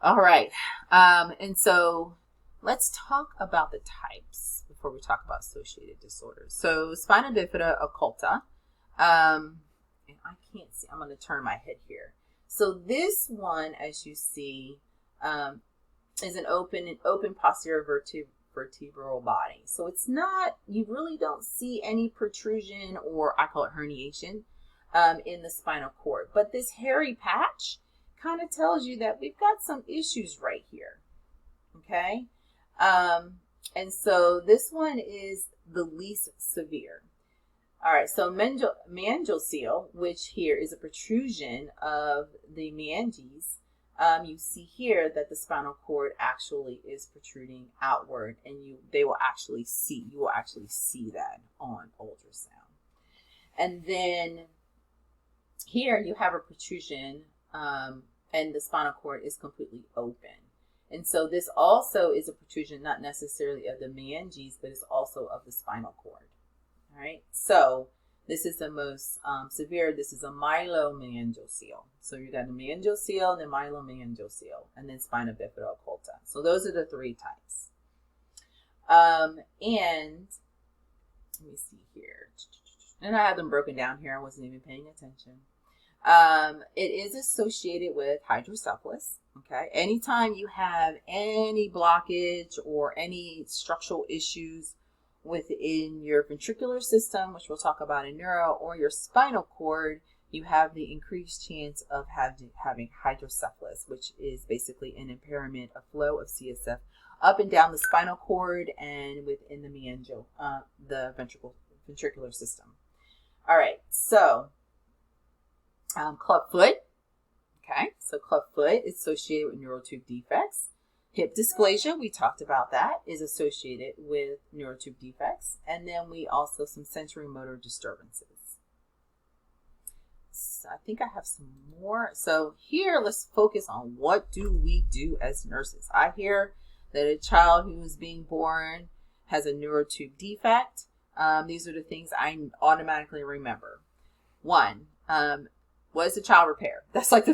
All right. And so let's talk about the types before we talk about associated disorders. So spina bifida occulta, and I can't see, I'm going to turn my head here. So this one, as you see, is an open posterior vertebral body. So it's not, you really don't see any protrusion, or I call it herniation, in the spinal cord. But this hairy patch kind of tells you that we've got some issues right here. Okay? And so this one is the least severe. All right, so meningeal seal, which here is a protrusion of the meninges, you see here that the spinal cord actually is protruding outward, and you will actually see that on ultrasound. And then here you have a protrusion, and the spinal cord is completely open. And so this also is a protrusion, not necessarily of the meninges, but it's also of the spinal cord. All right. So this is the most severe. This is a myelomeningeal. So you got the meningeal and the myelomeningeal, and then spina bifida occulta. So those are the three types. And let me see here. And I have them broken down here. I wasn't even paying attention. It is associated with hydrocephalus. Okay. Anytime you have any blockage or any structural issues within your ventricular system, which we'll talk about in neuro, or your spinal cord, you have the increased chance of having hydrocephalus, which is basically an impairment of flow of CSF up and down the spinal cord and within the meningeal, the ventricular system. All right, so clubfoot. Okay, so clubfoot is associated with neural tube defects. Hip dysplasia, we talked about that, is associated with neural tube defects. And then we also some sensory motor disturbances. So I think I have some more. So here, let's focus on what do we do as nurses. I hear that a child who is being born has a neural tube defect. These are the things I automatically remember. One, was the child repaired? That's like the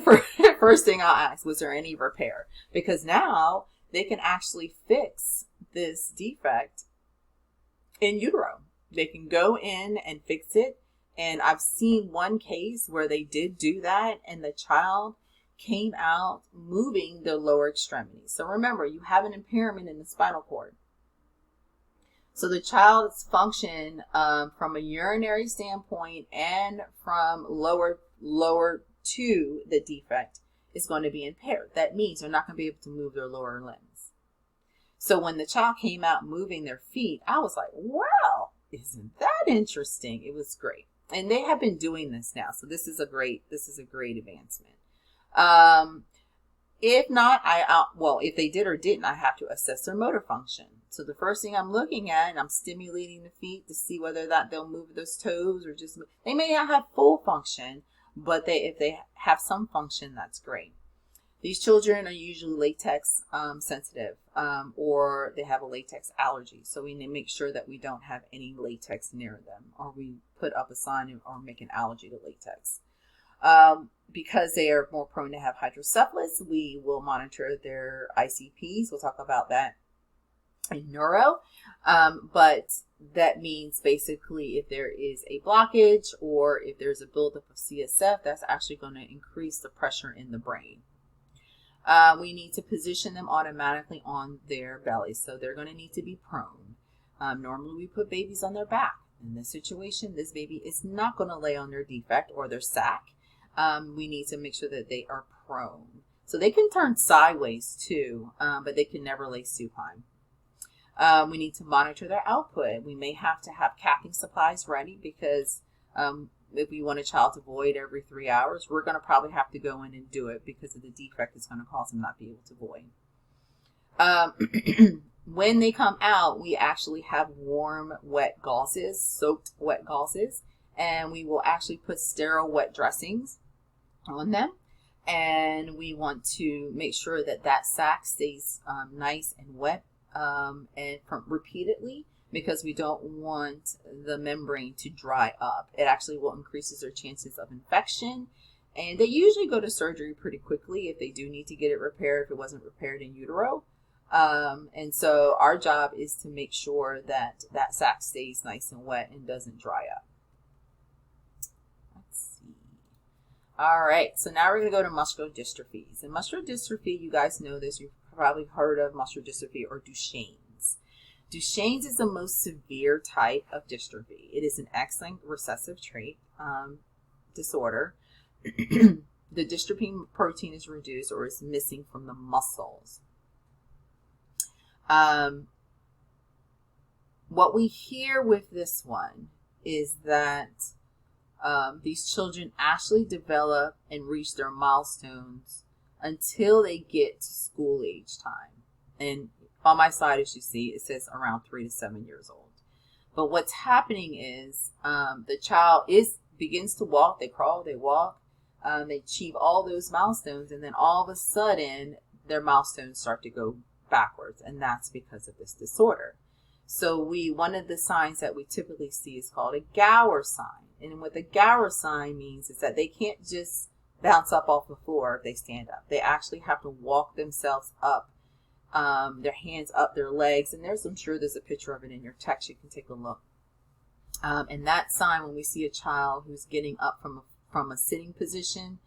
first thing I'll ask. Was there any repair? Because now they can actually fix this defect in utero. They can go in and fix it. And I've seen one case where they did do that, and the child came out moving their lower extremities. So remember, you have an impairment in the spinal cord. So the child's function from a urinary standpoint and from lower to the defect is going to be impaired. That means they're not going to be able to move their lower limbs. So when the child came out moving their feet, I was like, wow, isn't that interesting? It was great. And they have been doing this now. So this is a great advancement. If not, if they did or didn't, I have to assess their motor function. So the first thing I'm looking at, and I'm stimulating the feet to see whether that they'll move those toes or just, they may not have full function, but if they have some function, that's great. These children are usually latex sensitive, or they have a latex allergy. So we need to make sure that we don't have any latex near them, or we put up a sign or make an allergy to latex. Because they are more prone to have hydrocephalus, we will monitor their ICPs. We'll talk about that in neuro. But that means basically if there is a blockage or if there's a buildup of CSF, that's actually going to increase the pressure in the brain. We need to position them automatically on their belly. So they're going to need to be prone. Normally we put babies on their back. In this situation, this baby is not going to lay on their defect or their sac. We need to make sure that they are prone. So they can turn sideways too, but they can never lay supine. We need to monitor their output. We may have to have capping supplies ready because if we want a child to void every 3 hours, we're going to probably have to go in and do it because of the defect is going to cause them not to be able to void. When they come out, we actually have warm, wet gauzes, soaked wet gauzes, and we will actually put sterile wet dressings on them. And we want to make sure that that sac stays nice and wet and repeatedly, because we don't want the membrane to dry up. It actually will increases their chances of infection. And they usually go to surgery pretty quickly if they do need to get it repaired, if it wasn't repaired in utero. And so our job is to make sure that that sac stays nice and wet and doesn't dry up. Let's see. All right, so now we're going to go to muscular dystrophies. And muscular dystrophy, you guys know this, you've probably heard of muscular dystrophy or Duchenne's. Duchenne's is the most severe type of dystrophy. It is an X-linked recessive trait disorder. The dystrophin protein is reduced or is missing from the muscles. What we hear with this one is that these children actually develop and reach their milestones until they get to school age time. And on my side, as you see, it says around 3 to 7 years old. But what's happening is the child begins to walk, they crawl, they walk, they achieve all those milestones, and then all of a sudden their milestones start to go backwards, and that's because of this disorder. So one of the signs that we typically see is called a Gower sign. And what the Gower sign means is that they can't just bounce up off the floor if they stand up. They actually have to walk themselves up, their hands up, their legs. And I'm sure there's a picture of it in your text. You can take a look. And that sign, when we see a child who's getting up from a sitting position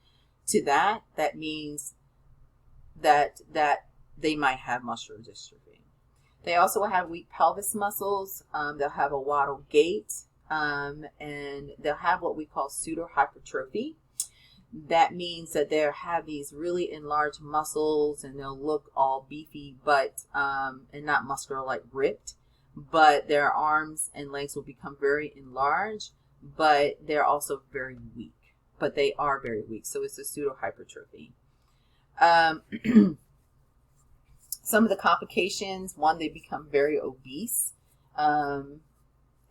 to that means that they might have muscular dystrophy. They also have weak pelvis muscles. They'll have a waddle gait, and they'll have what we call pseudohypertrophy. That means that they'll have these really enlarged muscles, and they'll look all beefy, and not muscular, like ripped. But their arms and legs will become very enlarged, but they're also very weak. But they are very weak, so it's a pseudohypertrophy. Some of the complications, one, they become very obese, and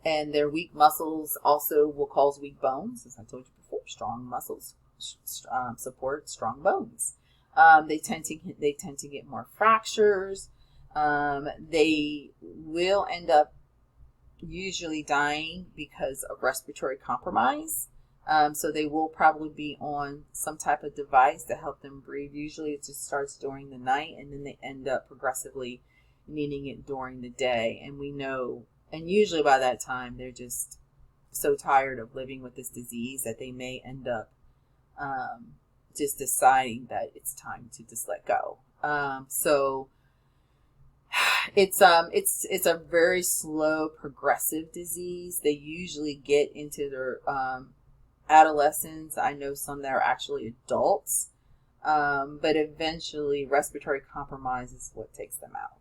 their weak muscles also will cause weak bones. As I told you before, strong muscles support strong bones. They tend to get more fractures. They will end up usually dying because of respiratory compromise. So they will probably be on some type of device to help them breathe. Usually it just starts during the night, and then they end up progressively needing it during the day. And we know, and usually by that time, they're just so tired of living with this disease that they may end up just deciding that it's time to just let go. So it's a very slow progressive disease. They usually get into their adolescents. I know some that are actually adults, but eventually respiratory compromise is what takes them out.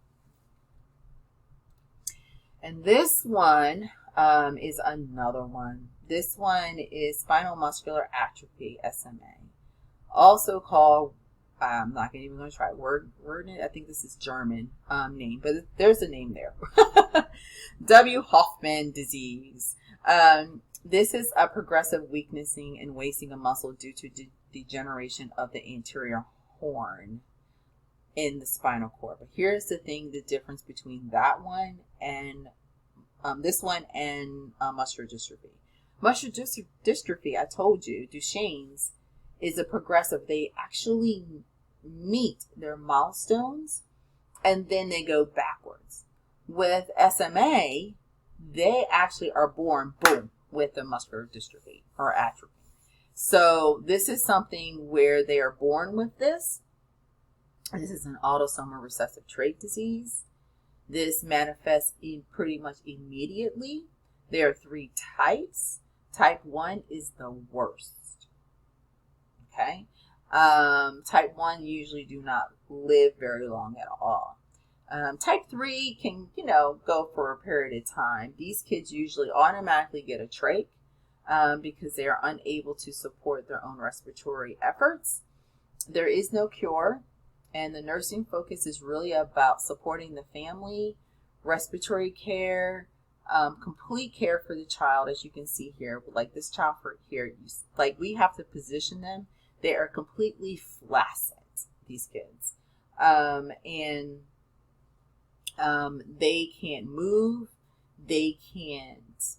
And this one is another one. This one is spinal muscular atrophy, SMA, also called, I'm not even going to try wording it. I think this is German name, but there's a name there. W. Hoffman disease. This is a progressive weakening and wasting of muscle due to degeneration of the anterior horn in the spinal cord. But here's the thing, the difference between that one and this one and muscular dystrophy. Muscular dystrophy, I told you, Duchenne's, is a progressive. They actually meet their milestones and then they go backwards. With SMA, they actually are born, boom, with the muscular dystrophy or atrophy. So this is something where they are born with this. This is an autosomal recessive trait disease. This manifests pretty much immediately. There are 3 types. Type 1 is the worst. Okay. Type 1 usually do not live very long at all. Type 3 can, go for a period of time. These kids usually automatically get a trach because they are unable to support their own respiratory efforts. There is no cure, and the nursing focus is really about supporting the family, respiratory care, complete care for the child, as you can see here. Like this child here, we have to position them. They are completely flaccid, these kids. They can't move, they can't,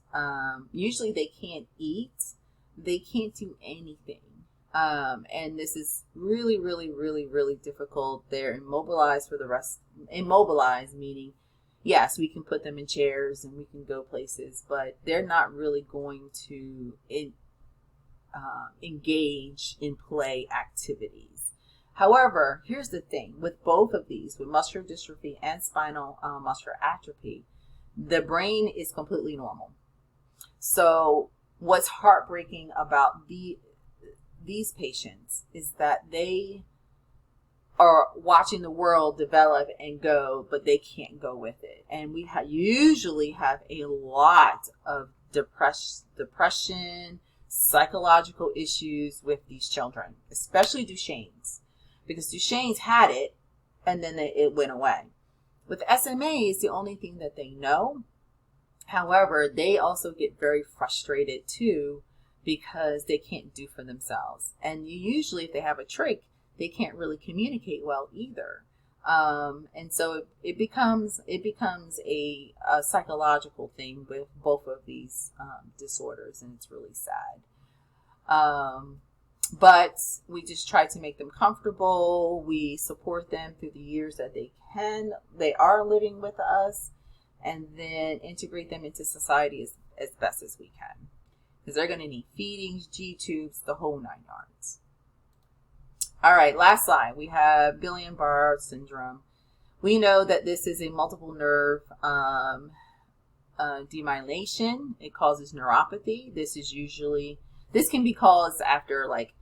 usually they can't eat, they can't do anything. And this is really, really, really, really difficult. They're immobilized immobilized meaning, yes, we can put them in chairs and we can go places, but they're not really going to engage in play activities. However, here's the thing, with both of these, with muscular dystrophy and spinal muscular atrophy, the brain is completely normal. So what's heartbreaking about these patients is that they are watching the world develop and go, but they can't go with it. And we usually have a lot of depression, psychological issues with these children, especially Duchenne's. because Duchenne's had it and then it went away. With SMA, it's the only thing that they know. However, they also get very frustrated too because they can't do for themselves. And usually if they have a trach, they can't really communicate well either. And so it becomes a psychological thing with both of these disorders, and it's really sad. But we just try to make them comfortable. We support them through the years that they are living with us, and then integrate them into society as best as we can. Because they're going to need feedings, G-tubes, the whole 9 yards. All right, last slide. We have Guillain-Barré syndrome. We know that this is a multiple nerve demyelination. It causes neuropathy. This can be caused after like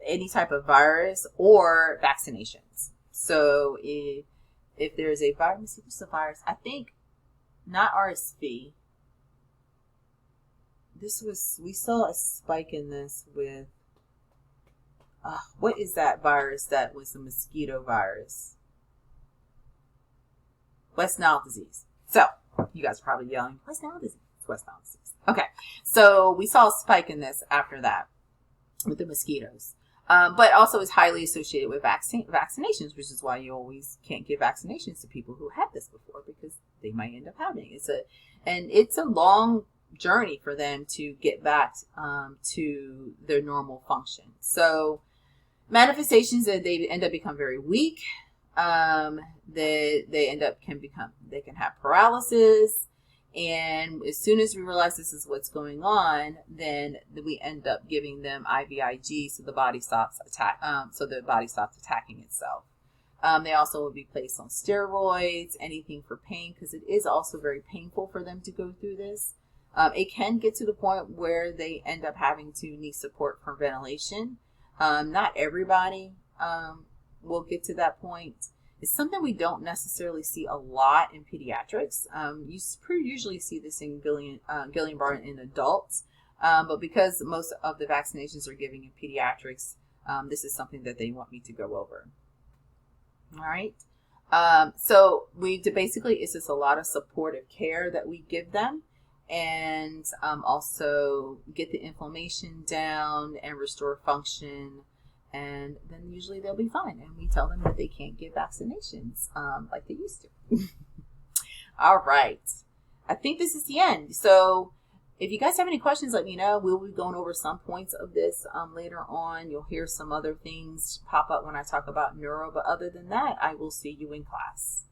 any type of virus or vaccinations. So if there's a virus, what's the virus? I think not RSV. We saw a spike in this with, what is that virus that was the mosquito virus? West Nile disease. So, you guys are probably yelling, West Nile disease? It's West Nile disease. Okay, so we saw a spike in this after that with the mosquitoes. But also is highly associated with vaccinations, which is why you always can't give vaccinations to people who had this before, because they might end up having it. It's a long journey for them to get back to their normal function. So manifestations that they end up become very weak. They can have paralysis. And as soon as we realize this is what's going on, then we end up giving them IVIG, so the body stops attacking itself. They also will be placed on steroids, anything for pain, because it is also very painful for them to go through this. It can get to the point where they end up having to need support for ventilation. Not everybody will get to that point. It's something we don't necessarily see a lot in pediatrics. You usually see this in Guillain-Barré in adults, but because most of the vaccinations are given in pediatrics, this is something that they want me to go over. All right. So basically it's just a lot of supportive care that we give them, and also get the inflammation down and restore function. And then usually they'll be fine. And we tell them that they can't get vaccinations like they used to. All right. I think this is the end. So if you guys have any questions, let me know. We'll be going over some points of this later on. You'll hear some other things pop up when I talk about neuro. But other than that, I will see you in class.